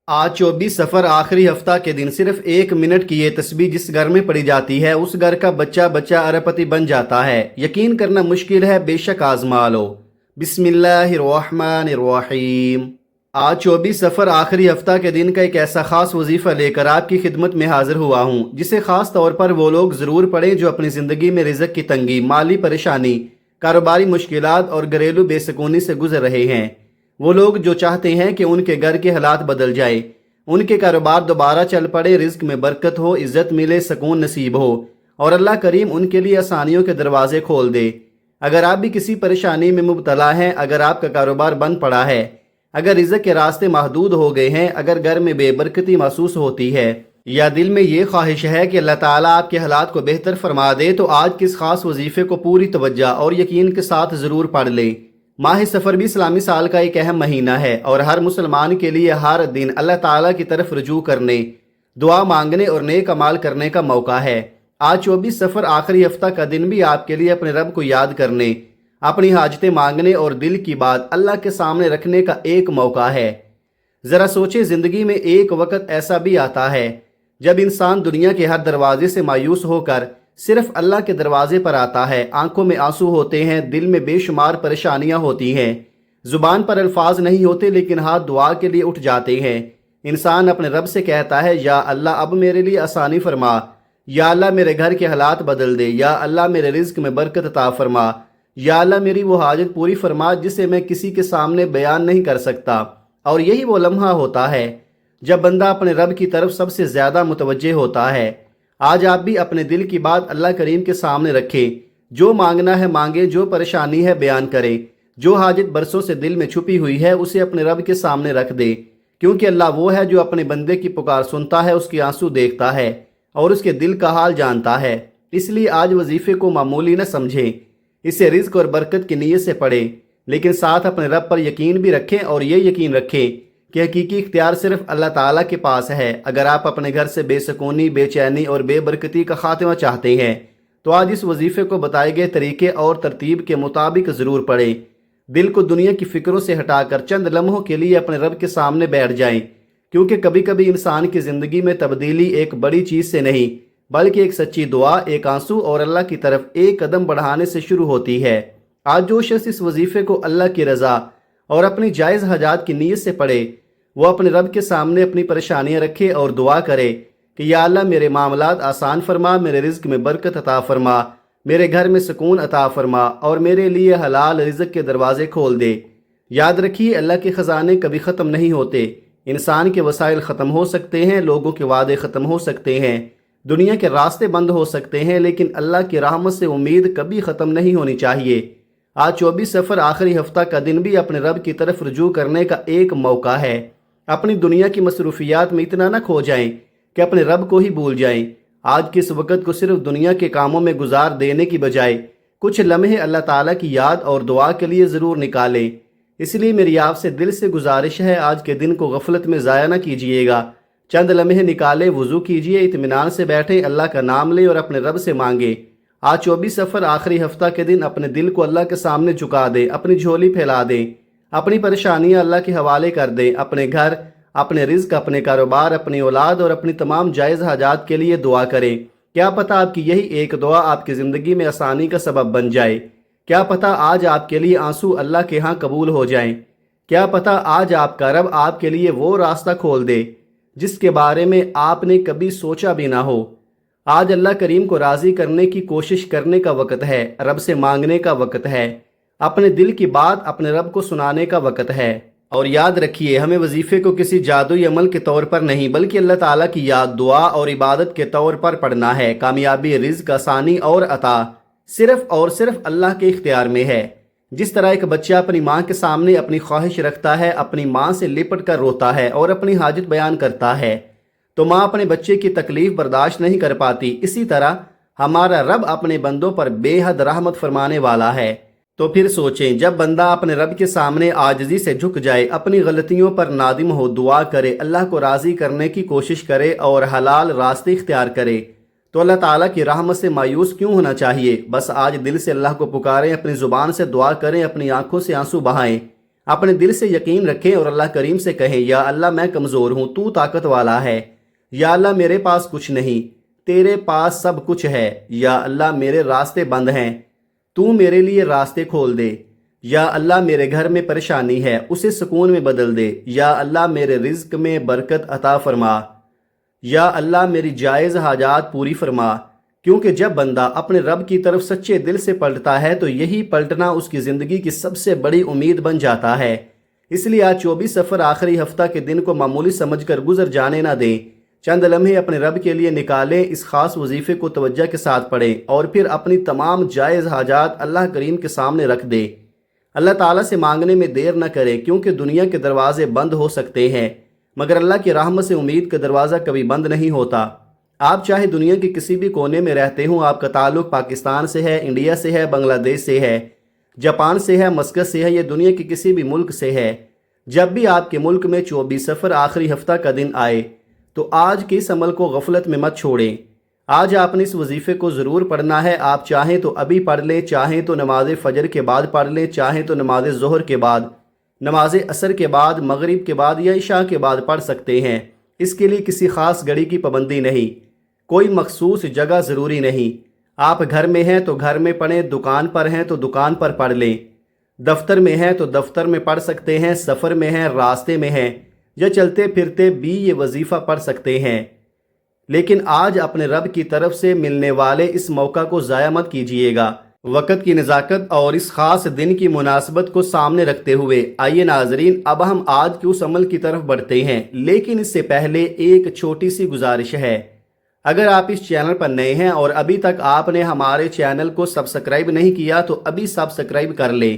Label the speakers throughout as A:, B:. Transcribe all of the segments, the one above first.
A: آج 24 سفر آخری ہفتہ کے دن صرف 1 منٹ کی یہ تسبیح جس گھر میں پڑھی جاتی ہے اس گھر کا بچہ بچہ اربپتی بن جاتا ہے۔ یقین کرنا مشکل ہے، بے شک آزما لو۔ بسم اللہ الرحمن الرحیم۔ آج 24 سفر آخری ہفتہ کے دن کا ایک ایسا خاص وظیفہ لے کر آپ کی خدمت میں حاضر ہوا ہوں جسے خاص طور پر وہ لوگ ضرور پڑھیں جو اپنی زندگی میں رزق کی تنگی، مالی پریشانی، کاروباری مشکلات اور گھریلو بے سکونی سے گزر رہے ہیں۔ وہ لوگ جو چاہتے ہیں کہ ان کے گھر کے حالات بدل جائے، ان کے کاروبار دوبارہ چل پڑے، رزق میں برکت ہو، عزت ملے، سکون نصیب ہو اور اللہ کریم ان کے لیے آسانیوں کے دروازے کھول دے۔ اگر آپ بھی کسی پریشانی میں مبتلا ہیں، اگر آپ کا کاروبار بند پڑا ہے، اگر رزق کے راستے محدود ہو گئے ہیں، اگر گھر میں بے برکتی محسوس ہوتی ہے یا دل میں یہ خواہش ہے کہ اللہ تعالیٰ آپ کے حالات کو بہتر فرما دے، تو آج کس خاص وظیفے کو پوری توجہ اور یقین کے ساتھ ضرور پڑھ لیں۔ ماہ سفر بھی اسلامی سال کا ایک اہم مہینہ ہے اور ہر مسلمان کے لیے ہر دن اللہ تعالیٰ کی طرف رجوع کرنے، دعا مانگنے اور نیک اعمال کرنے کا موقع ہے۔ آج 24 سفر آخری ہفتہ کا دن بھی آپ کے لیے اپنے رب کو یاد کرنے، اپنی حاجتیں مانگنے اور دل کی بات اللہ کے سامنے رکھنے کا ایک موقع ہے۔ ذرا سوچیں، زندگی میں ایک وقت ایسا بھی آتا ہے جب انسان دنیا کے ہر دروازے سے مایوس ہو کر صرف اللہ کے دروازے پر آتا ہے۔ آنکھوں میں آنسو ہوتے ہیں، دل میں بے شمار پریشانیاں ہوتی ہیں، زبان پر الفاظ نہیں ہوتے لیکن ہاتھ دعا کے لیے اٹھ جاتے ہیں۔ انسان اپنے رب سے کہتا ہے، یا اللہ اب میرے لیے آسانی فرما، یا اللہ میرے گھر کے حالات بدل دے، یا اللہ میرے رزق میں برکت عطا فرما، یا اللہ میری وہ حاجت پوری فرما جسے میں کسی کے سامنے بیان نہیں کر سکتا۔ اور یہی وہ لمحہ ہوتا ہے جب بندہ اپنے رب کی طرف سب سے زیادہ متوجہ ہوتا ہے۔ آج آپ بھی اپنے دل کی بات اللہ کریم کے سامنے رکھیں، جو مانگنا ہے مانگیں، جو پریشانی ہے بیان کریں، جو حاجت برسوں سے دل میں چھپی ہوئی ہے اسے اپنے رب کے سامنے رکھ دیں، کیونکہ اللہ وہ ہے جو اپنے بندے کی پکار سنتا ہے، اس کے آنسو دیکھتا ہے اور اس کے دل کا حال جانتا ہے۔ اس لیے آج وظیفے کو معمولی نہ سمجھیں، اسے رزق اور برکت کی نیت سے پڑھیں، لیکن ساتھ اپنے رب پر یقین بھی رکھیں اور یہ یقین رکھیں کہ حقیقی اختیار صرف اللہ تعالیٰ کے پاس ہے۔ اگر آپ اپنے گھر سے بے سکونی، بے چینی اور بے برکتی کا خاتمہ چاہتے ہیں تو آج اس وظیفے کو بتائے گئے طریقے اور ترتیب کے مطابق ضرور پڑھیں۔ دل کو دنیا کی فکروں سے ہٹا کر چند لمحوں کے لیے اپنے رب کے سامنے بیٹھ جائیں، کیونکہ کبھی کبھی انسان کی زندگی میں تبدیلی ایک بڑی چیز سے نہیں بلکہ ایک سچی دعا، ایک آنسو اور اللہ کی طرف ایک قدم بڑھانے سے شروع ہوتی ہے۔ آج جو شخص اس وظیفے کو اللہ کی رضا اور اپنی جائز حاجات کی نیت سے پڑھے، وہ اپنے رب کے سامنے اپنی پریشانیاں رکھے اور دعا کرے کہ یا اللہ میرے معاملات آسان فرما، میرے رزق میں برکت عطا فرما، میرے گھر میں سکون عطا فرما اور میرے لیے حلال رزق کے دروازے کھول دے۔ یاد رکھیے، اللہ کے خزانے کبھی ختم نہیں ہوتے۔ انسان کے وسائل ختم ہو سکتے ہیں، لوگوں کے وعدے ختم ہو سکتے ہیں، دنیا کے راستے بند ہو سکتے ہیں، لیکن اللہ کی رحمت سے امید کبھی ختم نہیں ہونی چاہیے۔ آج 24 سفر آخری ہفتہ کا دن بھی اپنے رب کی طرف رجوع کرنے کا ایک موقع ہے۔ اپنی دنیا کی مصروفیات میں اتنا نہ کھو جائیں کہ اپنے رب کو ہی بھول جائیں۔ آج کے اس وقت کو صرف دنیا کے کاموں میں گزار دینے کی بجائے کچھ لمحے اللہ تعالیٰ کی یاد اور دعا کے لیے ضرور نکالیں۔ اس لیے میری آپ سے دل سے گزارش ہے، آج کے دن کو غفلت میں ضائع نہ کیجیے گا۔ چند لمحے نکالیں، وضو کیجیے، اطمینان سے بیٹھیں، اللہ کا نام لیں اور اپنے رب سے مانگیں۔ آج 24 سفر آخری ہفتہ کے دن اپنے دل کو اللہ کے سامنے جھکا دیں، اپنی جھولی پھیلا دیں، اپنی پریشانیاں اللہ کے حوالے کر دیں، اپنے گھر، اپنے رزق، اپنے کاروبار، اپنی اولاد اور اپنی تمام جائز حاجات کے لیے دعا کریں۔ کیا پتہ آپ کی یہی ایک دعا آپ کی زندگی میں آسانی کا سبب بن جائے۔ کیا پتہ آج آپ کے لیے آنسو اللہ کے ہاں قبول ہو جائیں۔ کیا پتہ آج آپ کا رب آپ کے لیے وہ راستہ کھول دے جس کے بارے میں آپ نے کبھی سوچا بھی نہ ہو۔ آج اللہ کریم کو راضی کرنے کی کوشش کرنے کا وقت ہے، رب سے مانگنے کا وقت ہے، اپنے دل کی بات اپنے رب کو سنانے کا وقت ہے۔ اور یاد رکھیے، ہمیں وظیفے کو کسی جادوئی عمل کے طور پر نہیں بلکہ اللہ تعالیٰ کی یاد، دعا اور عبادت کے طور پر پڑھنا ہے۔ کامیابی، رزق، آسانی اور عطا صرف اور صرف اللہ کے اختیار میں ہے۔ جس طرح ایک بچہ اپنی ماں کے سامنے اپنی خواہش رکھتا ہے، اپنی ماں سے لپٹ کر روتا ہے اور اپنی حاجت بیان کرتا ہے، تو ماں اپنے بچے کی تکلیف برداشت نہیں کر پاتی۔ اسی طرح ہمارا رب اپنے بندوں پر بے حد رحمت فرمانے والا ہے۔ تو پھر سوچیں، جب بندہ اپنے رب کے سامنے عاجزی سے جھک جائے، اپنی غلطیوں پر نادم ہو، دعا کرے، اللہ کو راضی کرنے کی کوشش کرے اور حلال راستے اختیار کرے، تو اللہ تعالیٰ کی رحمت سے مایوس کیوں ہونا چاہیے؟ بس آج دل سے اللہ کو پکاریں، اپنی زبان سے دعا کریں، اپنی آنکھوں سے آنسو بہائیں، اپنے دل سے یقین رکھیں اور اللہ کریم سے کہیں یا اللہ میں کمزور ہوں، تو طاقت والا ہے، یا اللہ میرے پاس کچھ نہیں، تیرے پاس سب کچھ ہے، یا اللہ میرے راستے بند ہیں، تو میرے لیے راستے کھول دے، یا اللہ میرے گھر میں پریشانی ہے اسے سکون میں بدل دے، یا اللہ میرے رزق میں برکت عطا فرما، یا اللہ میری جائز حاجات پوری فرما۔ کیونکہ جب بندہ اپنے رب کی طرف سچے دل سے پلٹتا ہے تو یہی پلٹنا اس کی زندگی کی سب سے بڑی امید بن جاتا ہے۔ اس لیے آج 24 سفر آخری ہفتہ کے دن کو معمولی سمجھ کر گزر جانے نہ دیں، چند لمحے اپنے رب کے لیے نکالیں، اس خاص وظیفے کو توجہ کے ساتھ پڑھیں اور پھر اپنی تمام جائز حاجات اللہ کریم کے سامنے رکھ دیں۔ اللہ تعالیٰ سے مانگنے میں دیر نہ کریں، کیونکہ دنیا کے دروازے بند ہو سکتے ہیں مگر اللہ کی رحمت سے امید کا دروازہ کبھی بند نہیں ہوتا۔ آپ چاہے دنیا کے کسی بھی کونے میں رہتے ہوں، آپ کا تعلق پاکستان سے ہے، انڈیا سے ہے، بنگلہ دیش سے ہے، جاپان سے ہے، مسقط سے ہے یا دنیا کے کسی بھی ملک سے ہے، جب بھی آپ کے ملک میں 24 سفر آخری ہفتہ کا دن آئے تو آج کے اس عمل کو غفلت میں مت چھوڑیں۔ آج آپ نے اس وظیفے کو ضرور پڑھنا ہے۔ آپ چاہیں تو ابھی پڑھ لیں، چاہیں تو نماز فجر کے بعد پڑھ لیں، چاہیں تو نماز ظہر کے بعد، نماز عصر کے بعد، مغرب کے بعد یا عشاء کے بعد پڑھ سکتے ہیں۔ اس کے لیے کسی خاص گھڑی کی پابندی نہیں، کوئی مخصوص جگہ ضروری نہیں۔ آپ گھر میں ہیں تو گھر میں پڑھیں، دکان پر ہیں تو دکان پر پڑھ لیں، دفتر میں ہیں تو دفتر میں پڑھ سکتے ہیں، سفر میں ہیں، راستے میں ہیں یا چلتے پھرتے بھی یہ وظیفہ پڑھ سکتے ہیں۔ لیکن آج اپنے رب کی طرف سے ملنے والے اس موقع کو ضائع مت کیجیے گا۔ وقت کی نزاکت اور اس خاص دن کی مناسبت کو سامنے رکھتے ہوئے آئیے ناظرین اب ہم آج کے اس عمل کی طرف بڑھتے ہیں، لیکن اس سے پہلے ایک چھوٹی سی گزارش ہے۔ اگر آپ اس چینل پر نئے ہیں اور ابھی تک آپ نے ہمارے چینل کو سبسکرائب نہیں کیا تو ابھی سبسکرائب کر لیں،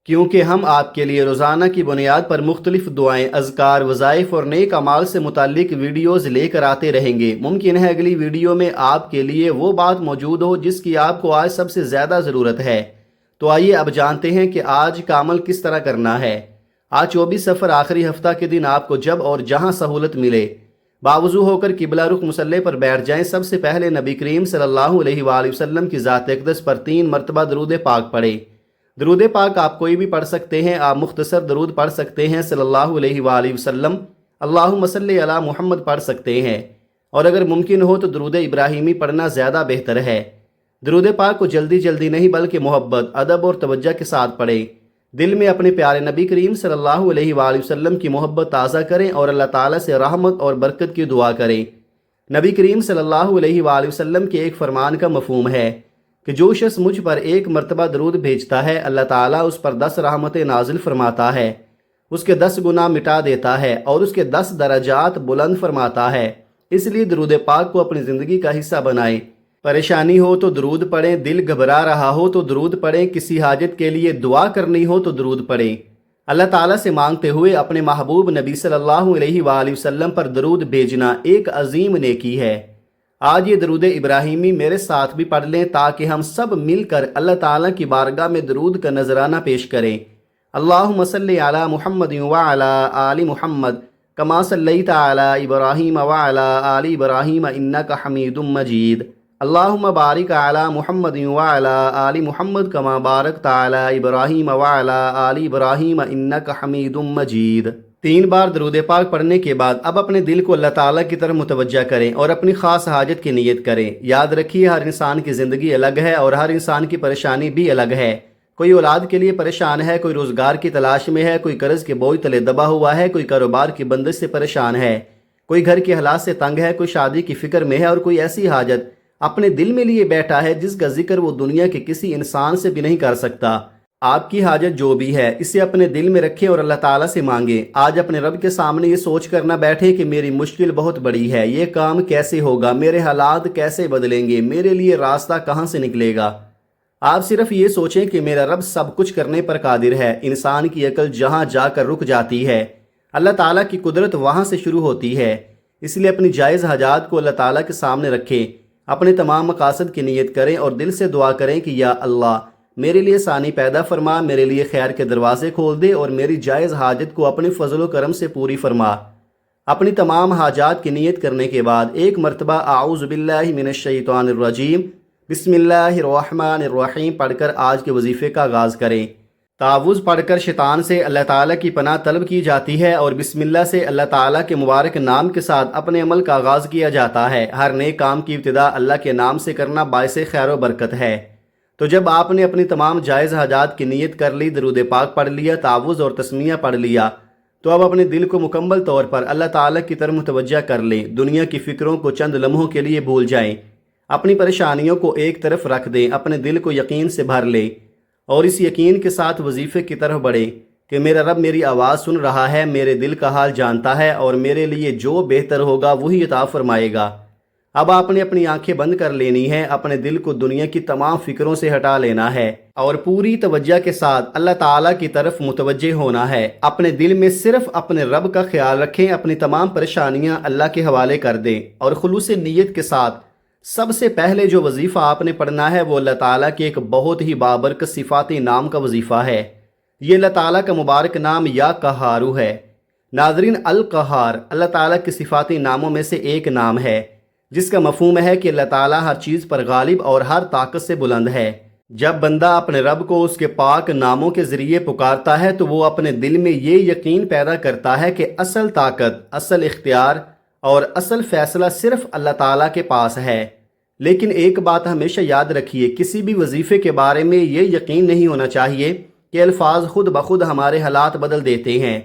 A: کیونکہ ہم آپ کے لیے روزانہ کی بنیاد پر مختلف دعائیں، اذکار، وظائف اور نیک اعمال سے متعلق ویڈیوز لے کر آتے رہیں گے۔ ممکن ہے اگلی ویڈیو میں آپ کے لیے وہ بات موجود ہو جس کی آپ کو آج سب سے زیادہ ضرورت ہے۔ تو آئیے اب جانتے ہیں کہ آج کا عمل کس طرح کرنا ہے۔ آج 24 سفر آخری ہفتہ کے دن آپ کو جب اور جہاں سہولت ملے باوضو ہو کر قبلہ رخ مصلی پر بیٹھ جائیں۔ سب سے پہلے نبی کریم صلی اللہ علیہ وآلہ وسلم کی ذات اقدس پر 3 مرتبہ درود پاک پڑھیں۔ درود پاک آپ کوئی بھی پڑھ سکتے ہیں، آپ مختصر درود پڑھ سکتے ہیں، صلی اللہ علیہ وآلہ وسلم، اللہم صلی علی محمد پڑھ سکتے ہیں، اور اگر ممکن ہو تو درود ابراہیمی پڑھنا زیادہ بہتر ہے۔ درود پاک کو جلدی جلدی نہیں بلکہ محبت، ادب اور توجہ کے ساتھ پڑھیں۔ دل میں اپنے پیارے نبی کریم صلی اللہ علیہ وآلہ وسلم کی محبت تازہ کریں اور اللہ تعالیٰ سے رحمت اور برکت کی دعا کریں۔ نبی کریم صلی اللہ علیہ وآلہ وسلم کے ایک فرمان کا مفہوم ہے کہ جو شخص مجھ پر 1 مرتبہ درود بھیجتا ہے اللہ تعالیٰ اس پر 10 رحمتیں نازل فرماتا ہے، اس کے 10 گناہ مٹا دیتا ہے اور اس کے 10 درجات بلند فرماتا ہے۔ اس لیے درود پاک کو اپنی زندگی کا حصہ بنائیں۔ پریشانی ہو تو درود پڑھیں، دل گھبرا رہا ہو تو درود پڑھیں، کسی حاجت کے لیے دعا کرنی ہو تو درود پڑھیں۔ اللہ تعالیٰ سے مانگتے ہوئے اپنے محبوب نبی صلی اللہ علیہ وآلہ وسلم پر درود بھیجنا ایک عظیم نیکی ہے۔ آج یہ درود ابراہیمی میرے ساتھ بھی پڑھ لیں تاکہ ہم سب مل کر اللہ تعالیٰ کی بارگاہ میں درود کا نذرانہ پیش کریں۔ اللہم صلی علی محمد وعلی آل محمد کما صلیت علی ابراہیم وعلی آل ابراہیم انک حمید مجید۔ اللہم بارک علی محمد وعلی آل محمد کما بارکت علی ابراہیم وعلی آل ابراہیم انک حمید مجید۔ 3 بار درود پاک پڑھنے کے بعد اب اپنے دل کو اللہ تعالیٰ کی طرف متوجہ کریں اور اپنی خاص حاجت کی نیت کریں۔ یاد رکھیے ہر انسان کی زندگی الگ ہے اور ہر انسان کی پریشانی بھی الگ ہے۔ کوئی اولاد کے لیے پریشان ہے، کوئی روزگار کی تلاش میں ہے، کوئی قرض کے بوجھ تلے دبا ہوا ہے، کوئی کاروبار کی بندش سے پریشان ہے، کوئی گھر کے حالات سے تنگ ہے، کوئی شادی کی فکر میں ہے اور کوئی ایسی حاجت اپنے دل میں لیے بیٹھا ہے جس کا ذکر وہ دنیا کے کسی انسان سے بھی نہیں کر سکتا۔ آپ کی حاجت جو بھی ہے اسے اپنے دل میں رکھیں اور اللہ تعالیٰ سے مانگیں۔ آج اپنے رب کے سامنے یہ سوچ کر نہ بیٹھیں کہ میری مشکل بہت بڑی ہے، یہ کام کیسے ہوگا، میرے حالات کیسے بدلیں گے، میرے لیے راستہ کہاں سے نکلے گا۔ آپ صرف یہ سوچیں کہ میرا رب سب کچھ کرنے پر قادر ہے۔ انسان کی عقل جہاں جا کر رک جاتی ہے اللہ تعالیٰ کی قدرت وہاں سے شروع ہوتی ہے۔ اس لیے اپنی جائز حاجات کو اللہ تعالیٰ کے سامنے رکھیں، اپنے تمام مقاصد کی نیت کریں اور دل سے دعا کریں کہ یا اللہ میرے لیے آسانی پیدا فرما، میرے لیے خیر کے دروازے کھول دے اور میری جائز حاجت کو اپنے فضل و کرم سے پوری فرما۔ اپنی تمام حاجات کی نیت کرنے کے بعد 1 مرتبہ اعوذ باللہ من الشیطان الرجیم بسم اللہ الرحمن الرحیم پڑھ کر آج کے وظیفے کا آغاز کریں۔ تعوذ پڑھ کر شیطان سے اللہ تعالیٰ کی پناہ طلب کی جاتی ہے اور بسم اللہ سے اللہ تعالیٰ کے مبارک نام کے ساتھ اپنے عمل کا آغاز کیا جاتا ہے۔ ہر نیک کام کی ابتدا اللہ کے نام سے کرنا باعث خیر و برکت ہے۔ تو جب آپ نے اپنی تمام جائز حاجات کی نیت کر لی، درود پاک پڑھ لیا، تعوذ اور تسمیہ پڑھ لیا، تو اب اپنے دل کو مکمل طور پر اللہ تعالیٰ کی طرف متوجہ کر لیں۔ دنیا کی فکروں کو چند لمحوں کے لیے بھول جائیں، اپنی پریشانیوں کو ایک طرف رکھ دیں، اپنے دل کو یقین سے بھر لیں اور اس یقین کے ساتھ وظیفے کی طرف بڑھیں کہ میرا رب میری آواز سن رہا ہے، میرے دل کا حال جانتا ہے اور میرے لیے جو بہتر ہوگا وہی عطا فرمائے گا۔ اب آپ نے اپنی آنکھیں بند کر لینی ہے، اپنے دل کو دنیا کی تمام فکروں سے ہٹا لینا ہے اور پوری توجہ کے ساتھ اللہ تعالیٰ کی طرف متوجہ ہونا ہے۔ اپنے دل میں صرف اپنے رب کا خیال رکھیں، اپنی تمام پریشانیاں اللہ کے حوالے کر دیں اور خلوص نیت کے ساتھ سب سے پہلے جو وظیفہ آپ نے پڑھنا ہے وہ اللہ تعالیٰ کے ایک بہت ہی بابرکت صفاتی نام کا وظیفہ ہے۔ یہ اللہ تعالیٰ کا مبارک نام یا قہارو ہے۔ ناظرین، القہار اللہ تعالیٰ کے صفاتی ناموں میں سے ایک نام ہے جس کا مفہوم ہے کہ اللہ تعالیٰ ہر چیز پر غالب اور ہر طاقت سے بلند ہے۔ جب بندہ اپنے رب کو اس کے پاک ناموں کے ذریعے پکارتا ہے تو وہ اپنے دل میں یہ یقین پیدا کرتا ہے کہ اصل طاقت، اصل اختیار اور اصل فیصلہ صرف اللہ تعالیٰ کے پاس ہے۔ لیکن ایک بات ہمیشہ یاد رکھیے، کسی بھی وظیفے کے بارے میں یہ یقین نہیں ہونا چاہیے کہ الفاظ خود بخود ہمارے حالات بدل دیتے ہیں۔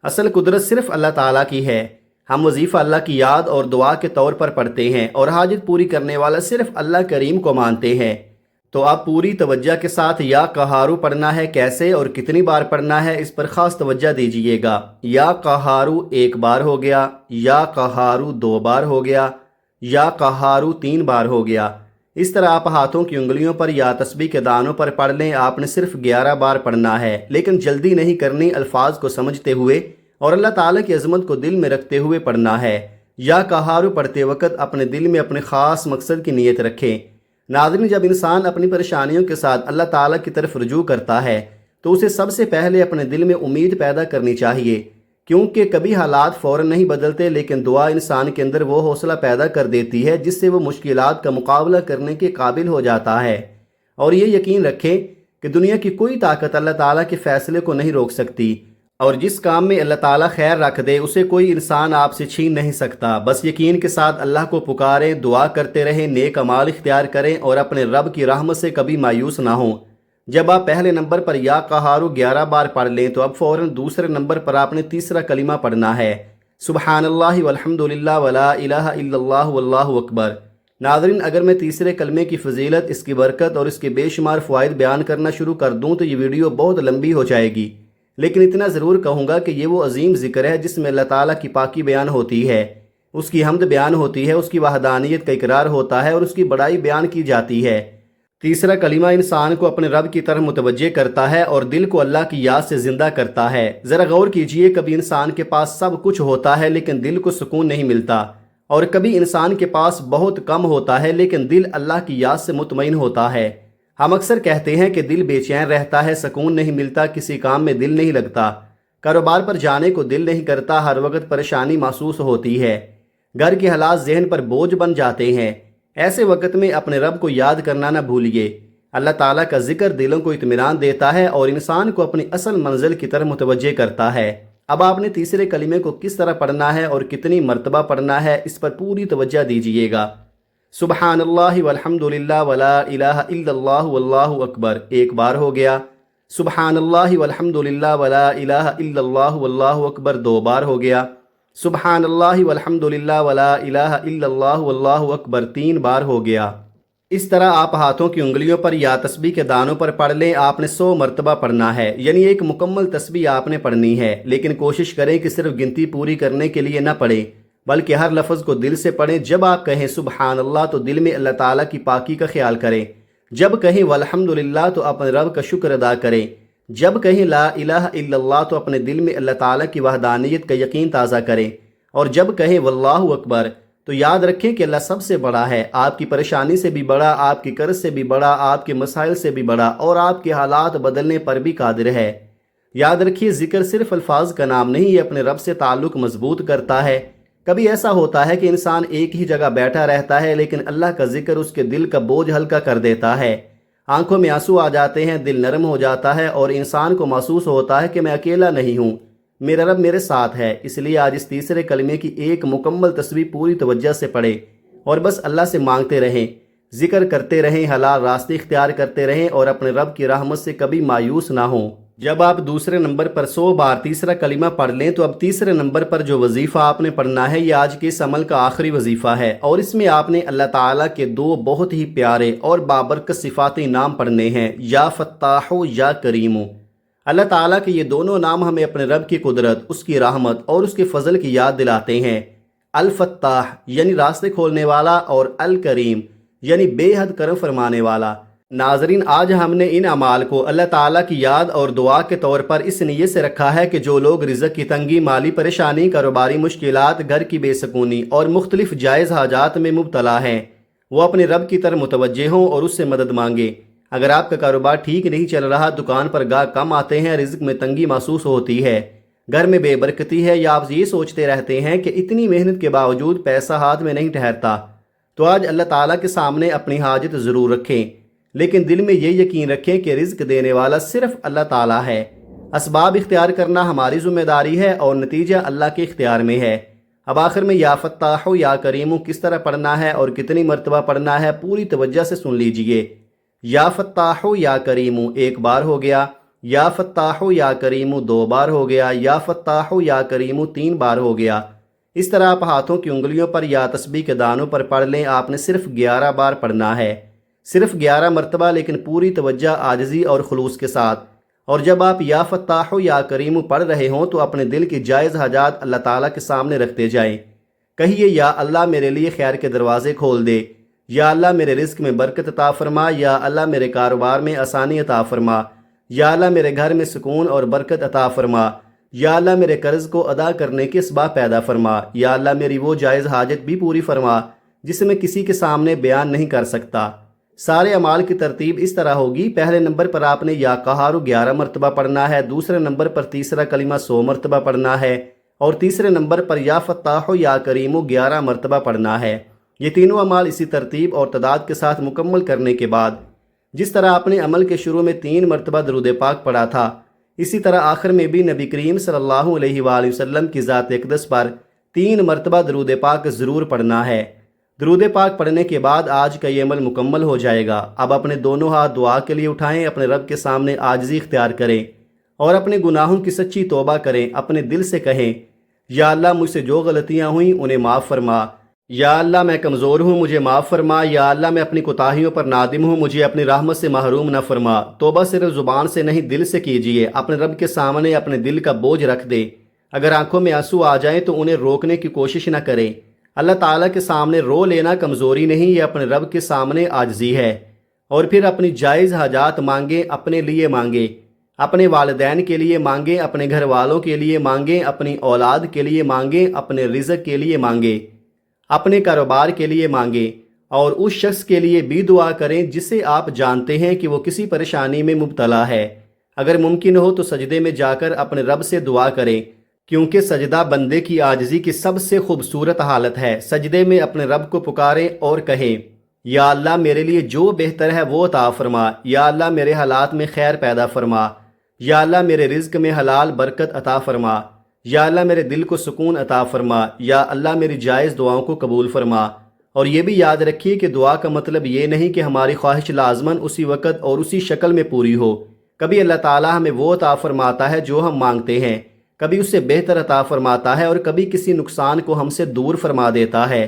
A: اصل قدرت صرف اللہ تعالیٰ کی ہے۔ ہم وظیفہ اللہ کی یاد اور دعا کے طور پر پڑھتے ہیں اور حاجت پوری کرنے والا صرف اللہ کریم کو مانتے ہیں۔ تو آپ پوری توجہ کے ساتھ یا قہارو پڑھنا ہے، کیسے اور کتنی بار پڑھنا ہے اس پر خاص توجہ دیجئے گا۔ یا قہارو ایک بار ہو گیا، یا قہارو دو بار ہو گیا، یا قہارو تین بار ہو گیا۔ اس طرح آپ ہاتھوں کی انگلیوں پر یا تسبیح کے دانوں پر پڑھ لیں۔ آپ نے صرف 11 بار پڑھنا ہے، لیکن جلدی نہیں کرنی، الفاظ کو سمجھتے ہوئے اور اللہ تعالیٰ کی عظمت کو دل میں رکھتے ہوئے پڑھنا ہے۔ یا قہارو پڑھتے وقت اپنے دل میں اپنے خاص مقصد کی نیت رکھیں۔ ناظرین، جب انسان اپنی پریشانیوں کے ساتھ اللہ تعالیٰ کی طرف رجوع کرتا ہے تو اسے سب سے پہلے اپنے دل میں امید پیدا کرنی چاہیے، کیونکہ کبھی حالات فوراً نہیں بدلتے، لیکن دعا انسان کے اندر وہ حوصلہ پیدا کر دیتی ہے جس سے وہ مشکلات کا مقابلہ کرنے کے قابل ہو جاتا ہے۔ اور یہ یقین رکھیں کہ دنیا کی کوئی طاقت اللہ تعالیٰ کے فیصلے کو نہیں روک سکتی، اور جس کام میں اللہ تعالیٰ خیر رکھ دے اسے کوئی انسان آپ سے چھین نہیں سکتا۔ بس یقین کے ساتھ اللہ کو پکاریں، دعا کرتے رہیں، نیک اعمال اختیار کریں اور اپنے رب کی رحمت سے کبھی مایوس نہ ہوں۔ جب آپ پہلے نمبر پر یا قہارو 11 بار پڑھ لیں تو اب فوراً دوسرے نمبر پر آپ نے تیسرا کلمہ پڑھنا ہے، سبحان اللہ والحمدللہ ولا الہ الا اللہ واللہ اکبر۔ ناظرین، اگر میں تیسرے کلمے کی فضیلت، اس کی برکت اور اس کے بے شمار فوائد بیان کرنا شروع کر دوں تو یہ ویڈیو بہت لمبی ہو جائے گی، لیکن اتنا ضرور کہوں گا کہ یہ وہ عظیم ذکر ہے جس میں اللہ تعالیٰ کی پاکی بیان ہوتی ہے، اس کی حمد بیان ہوتی ہے، اس کی وحدانیت کا اقرار ہوتا ہے اور اس کی بڑائی بیان کی جاتی ہے۔ تیسرا کلمہ انسان کو اپنے رب کی طرف متوجہ کرتا ہے اور دل کو اللہ کی یاد سے زندہ کرتا ہے۔ ذرا غور کیجئے، کبھی انسان کے پاس سب کچھ ہوتا ہے لیکن دل کو سکون نہیں ملتا، اور کبھی انسان کے پاس بہت کم ہوتا ہے لیکن دل اللہ کی یاد سے مطمئن ہوتا ہے۔ ہم اکثر کہتے ہیں کہ دل بے چین رہتا ہے، سکون نہیں ملتا، کسی کام میں دل نہیں لگتا، کاروبار پر جانے کو دل نہیں کرتا، ہر وقت پریشانی محسوس ہوتی ہے، گھر کے حالات ذہن پر بوجھ بن جاتے ہیں۔ ایسے وقت میں اپنے رب کو یاد کرنا نہ بھولیے۔ اللہ تعالیٰ کا ذکر دلوں کو اطمینان دیتا ہے اور انسان کو اپنی اصل منزل کی طرف متوجہ کرتا ہے۔ اب آپ نے تیسرے کلمے کو کس طرح پڑھنا ہے اور کتنی مرتبہ پڑھنا ہے اس پر پوری توجہ دیجئے گا۔ سبحان اللہ والحمدللہ ولا الہ الا اللہ واللہ اکبر ایک بار ہو گیا، سبحان اللہ والحمدللہ ولا الہ الا اللہ واللہ اکبر دو بار ہو گیا، سبحان اللہ والحمدللہ ولا الہ الا اللہ واللہ اکبر تین بار ہو گیا۔ اس طرح آپ ہاتھوں کی انگلیوں پر یا تسبیح کے دانوں پر پڑھ لیں۔ آپ نے 100 مرتبہ پڑھنا ہے، یعنی ایک مکمل تسبیح آپ نے پڑھنی ہے، لیکن کوشش کریں کہ صرف گنتی پوری کرنے کے لیے نہ پڑھیں بلکہ ہر لفظ کو دل سے پڑھیں۔ جب آپ کہیں سبحان اللہ تو دل میں اللہ تعالیٰ کی پاکی کا خیال کریں، جب کہیں والحمدللہ تو اپنے رب کا شکر ادا کریں، جب کہیں لا الہ الا اللہ تو اپنے دل میں اللہ تعالیٰ کی وحدانیت کا یقین تازہ کریں، اور جب کہیں واللہ اکبر تو یاد رکھیں کہ اللہ سب سے بڑا ہے، آپ کی پریشانی سے بھی بڑا، آپ کی قرض سے بھی بڑا، آپ کے مسائل سے بھی بڑا، اور آپ کے حالات بدلنے پر بھی قادر ہے۔ یاد رکھیے، ذکر صرف الفاظ کا نام نہیں، یہ اپنے رب سے تعلق مضبوط کرتا ہے۔ کبھی ایسا ہوتا ہے کہ انسان ایک ہی جگہ بیٹھا رہتا ہے لیکن اللہ کا ذکر اس کے دل کا بوجھ ہلکا کر دیتا ہے، آنکھوں میں آنسو آ جاتے ہیں، دل نرم ہو جاتا ہے اور انسان کو محسوس ہوتا ہے کہ میں اکیلا نہیں ہوں، میرا رب میرے ساتھ ہے۔ اس لیے آج اس تیسرے کلمے کی ایک مکمل تسبیح پوری توجہ سے پڑھیں اور بس اللہ سے مانگتے رہیں، ذکر کرتے رہیں، حلال راستے اختیار کرتے رہیں اور اپنے رب کی رحمت سے کبھی مایوس نہ ہوں۔ جب آپ دوسرے نمبر پر 100 بار تیسرا کلمہ پڑھ لیں تو اب تیسرے نمبر پر جو وظیفہ آپ نے پڑھنا ہے یہ آج کے اس عمل کا آخری وظیفہ ہے، اور اس میں آپ نے اللہ تعالیٰ کے دو بہت ہی پیارے اور بابرکت صفاتی نام پڑھنے ہیں، یا فتاح یا کریم۔ اللہ تعالیٰ کے یہ دونوں نام ہمیں اپنے رب کی قدرت، اس کی رحمت اور اس کے فضل کی یاد دلاتے ہیں۔ الفتاح یعنی راستے کھولنے والا، اور الکریم یعنی بے حد کرم فرمانے والا۔ ناظرین، آج ہم نے ان اعمال کو اللہ تعالیٰ کی یاد اور دعا کے طور پر اس نیت سے رکھا ہے کہ جو لوگ رزق کی تنگی، مالی پریشانی، کاروباری مشکلات، گھر کی بے سکونی اور مختلف جائز حاجات میں مبتلا ہیں، وہ اپنے رب کی طرف متوجہ ہوں اور اس سے مدد مانگیں۔ اگر آپ کا کاروبار ٹھیک نہیں چل رہا، دکان پر گاہک کم آتے ہیں، رزق میں تنگی محسوس ہوتی ہے، گھر میں بے برکتی ہے، یا آپ یہ سوچتے رہتے ہیں کہ اتنی محنت کے باوجود پیسہ ہاتھ میں نہیں ٹھہرتا، تو آج اللہ تعالیٰ کے سامنے اپنی حاجت ضرور رکھیں، لیکن دل میں یہ یقین رکھیں کہ رزق دینے والا صرف اللہ تعالیٰ ہے۔ اسباب اختیار کرنا ہماری ذمہ داری ہے اور نتیجہ اللہ کے اختیار میں ہے۔ اب آخر میں یا فتاح یا کریم کس طرح پڑھنا ہے اور کتنی مرتبہ پڑھنا ہے، پوری توجہ سے سن لیجئے۔ یا فتاح یا کریم ایک بار ہو گیا، یا فتاح یا کریم 2 بار ہو گیا، یا فتاح یا کریم 3 بار ہو گیا۔ اس طرح آپ ہاتھوں کی انگلیوں پر یا تسبیح کے دانوں پر پڑھ لیں۔ آپ نے صرف 11 بار پڑھنا ہے، صرف 11 مرتبہ، لیکن پوری توجہ، عاجزی اور خلوص کے ساتھ۔ اور جب آپ یا فتاح یا کریم پڑھ رہے ہوں تو اپنے دل کی جائز حاجات اللہ تعالیٰ کے سامنے رکھتے جائیں۔ کہیے، یا اللہ میرے لیے خیر کے دروازے کھول دے، یا اللہ میرے رزق میں برکت عطا فرما، یا اللہ میرے کاروبار میں آسانی عطا فرما، یا اللہ میرے گھر میں سکون اور برکت عطا فرما، یا اللہ میرے قرض کو ادا کرنے کے اسباب پیدا فرما، یا اللہ میری وہ جائز حاجت بھی پوری فرما جسے میں کسی کے سامنے بیان نہیں کر سکتا۔ سارے اعمال کی ترتیب اس طرح ہوگی: پہلے نمبر پر آپ نے یا قہار 11 مرتبہ پڑھنا ہے، دوسرے نمبر پر تیسرا کلمہ 100 مرتبہ پڑھنا ہے، اور تیسرے نمبر پر یا فتاح یا کریم 11 مرتبہ پڑھنا ہے۔ یہ تینوں اعمال اسی ترتیب اور تعداد کے ساتھ مکمل کرنے کے بعد، جس طرح آپ نے عمل کے شروع میں 3 مرتبہ درود پاک پڑھا تھا، اسی طرح آخر میں بھی نبی کریم صلی اللہ علیہ وآلہ وسلم کی ذات اقدس پر 3 مرتبہ درود پاک ضرور پڑھنا ہے۔ درود پاک پڑھنے کے بعد آج کا یہ عمل مکمل ہو جائے گا۔ اب اپنے دونوں ہاتھ دعا کے لیے اٹھائیں، اپنے رب کے سامنے عاجزی اختیار کریں اور اپنے گناہوں کی سچی توبہ کریں۔ اپنے دل سے کہیں، یا اللہ مجھ سے جو غلطیاں ہوئیں انہیں معاف فرما، یا اللہ میں کمزور ہوں مجھے معاف فرما، یا اللہ میں اپنی کوتاہیوں پر نادم ہوں مجھے اپنی رحمت سے محروم نہ فرما۔ توبہ صرف زبان سے نہیں، دل سے کیجئے۔ اپنے رب کے سامنے اپنے دل کا بوجھ رکھ دیں۔ اگر آنکھوں میں آنسو آ جائیں تو انہیں روکنے کی کوشش نہ کریں۔ اللہ تعالیٰ کے سامنے رو لینا کمزوری نہیں، یہ اپنے رب کے سامنے عاجزی ہے۔ اور پھر اپنی جائز حاجات مانگیں، اپنے لیے مانگیں، اپنے والدین کے لیے مانگیں، اپنے گھر والوں کے لیے مانگیں، اپنی اولاد کے لیے مانگیں، اپنے رزق کے لیے مانگیں، اپنے کاروبار کے لیے مانگیں، اور اس شخص کے لیے بھی دعا کریں جسے آپ جانتے ہیں کہ وہ کسی پریشانی میں مبتلا ہے۔ اگر ممکن ہو تو سجدے میں جا کر اپنے رب سے دعا کریں، کیونکہ سجدہ بندے کی عاجزی کی سب سے خوبصورت حالت ہے۔ سجدے میں اپنے رب کو پکاریں اور کہیں، یا اللہ میرے لیے جو بہتر ہے وہ عطا فرما، یا اللہ میرے حالات میں خیر پیدا فرما، یا اللہ میرے رزق میں حلال برکت عطا فرما، یا اللہ میرے دل کو سکون عطا فرما، یا اللہ میری جائز دعاؤں کو قبول فرما۔ اور یہ بھی یاد رکھیے کہ دعا کا مطلب یہ نہیں کہ ہماری خواہش لازماً اسی وقت اور اسی شکل میں پوری ہو۔ کبھی اللہ تعالیٰ ہمیں وہ عطا فرماتا ہے جو ہم مانگتے ہیں، کبھی اس سے بہتر عطا فرماتا ہے، اور کبھی کسی نقصان کو ہم سے دور فرما دیتا ہے۔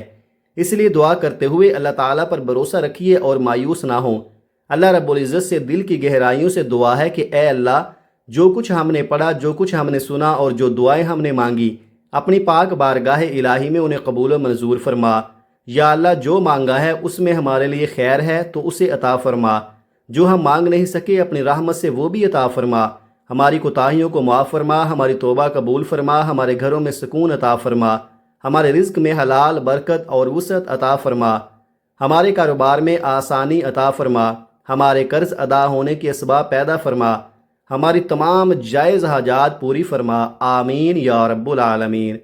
A: اس لیے دعا کرتے ہوئے اللہ تعالیٰ پر بھروسہ رکھیے اور مایوس نہ ہوں۔ اللہ رب العزت سے دل کی گہرائیوں سے دعا ہے کہ اے اللہ، جو کچھ ہم نے پڑھا، جو کچھ ہم نے سنا اور جو دعائیں ہم نے مانگی، اپنی پاک بارگاہ الہی میں انہیں قبول و منظور فرما۔ یا اللہ جو مانگا ہے اس میں ہمارے لیے خیر ہے تو اسے عطا فرما، جو ہم مانگ نہیں سکے اپنی رحمت سے وہ بھی عطا فرما۔ ہماری کوتاہیوں کو معاف فرما، ہماری توبہ قبول فرما، ہمارے گھروں میں سکون عطا فرما، ہمارے رزق میں حلال برکت اور وسعت عطا فرما، ہمارے کاروبار میں آسانی عطا فرما، ہمارے قرض ادا ہونے کے اسباب پیدا فرما، ہماری تمام جائز حاجات پوری فرما۔ آمین یا رب العالمین۔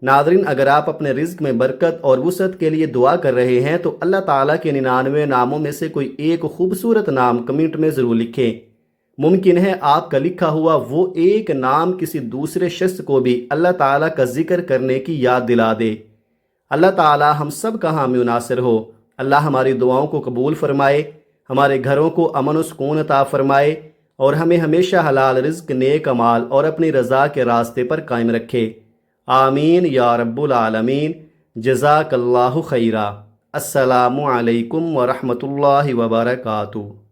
A: ناظرین، اگر آپ اپنے رزق میں برکت اور وسعت کے لیے دعا کر رہے ہیں تو اللہ تعالیٰ کے 99 ناموں میں سے کوئی ایک خوبصورت نام کمنٹ میں ضرور لکھیں۔ ممکن ہے آپ کا لکھا ہوا وہ ایک نام کسی دوسرے شخص کو بھی اللہ تعالیٰ کا ذکر کرنے کی یاد دلا دے۔ اللہ تعالیٰ ہم سب کا حامی و ناصر ہو۔ اللہ ہماری دعاؤں کو قبول فرمائے، ہمارے گھروں کو امن و سکون عطا فرمائے، اور ہمیں ہمیشہ حلال رزق، نیک اعمال اور اپنی رضا کے راستے پر قائم رکھے۔ آمین یا رب العالمین۔ جزاک اللہ خیرا۔ السلام علیکم ورحمۃ اللہ وبرکاتہ۔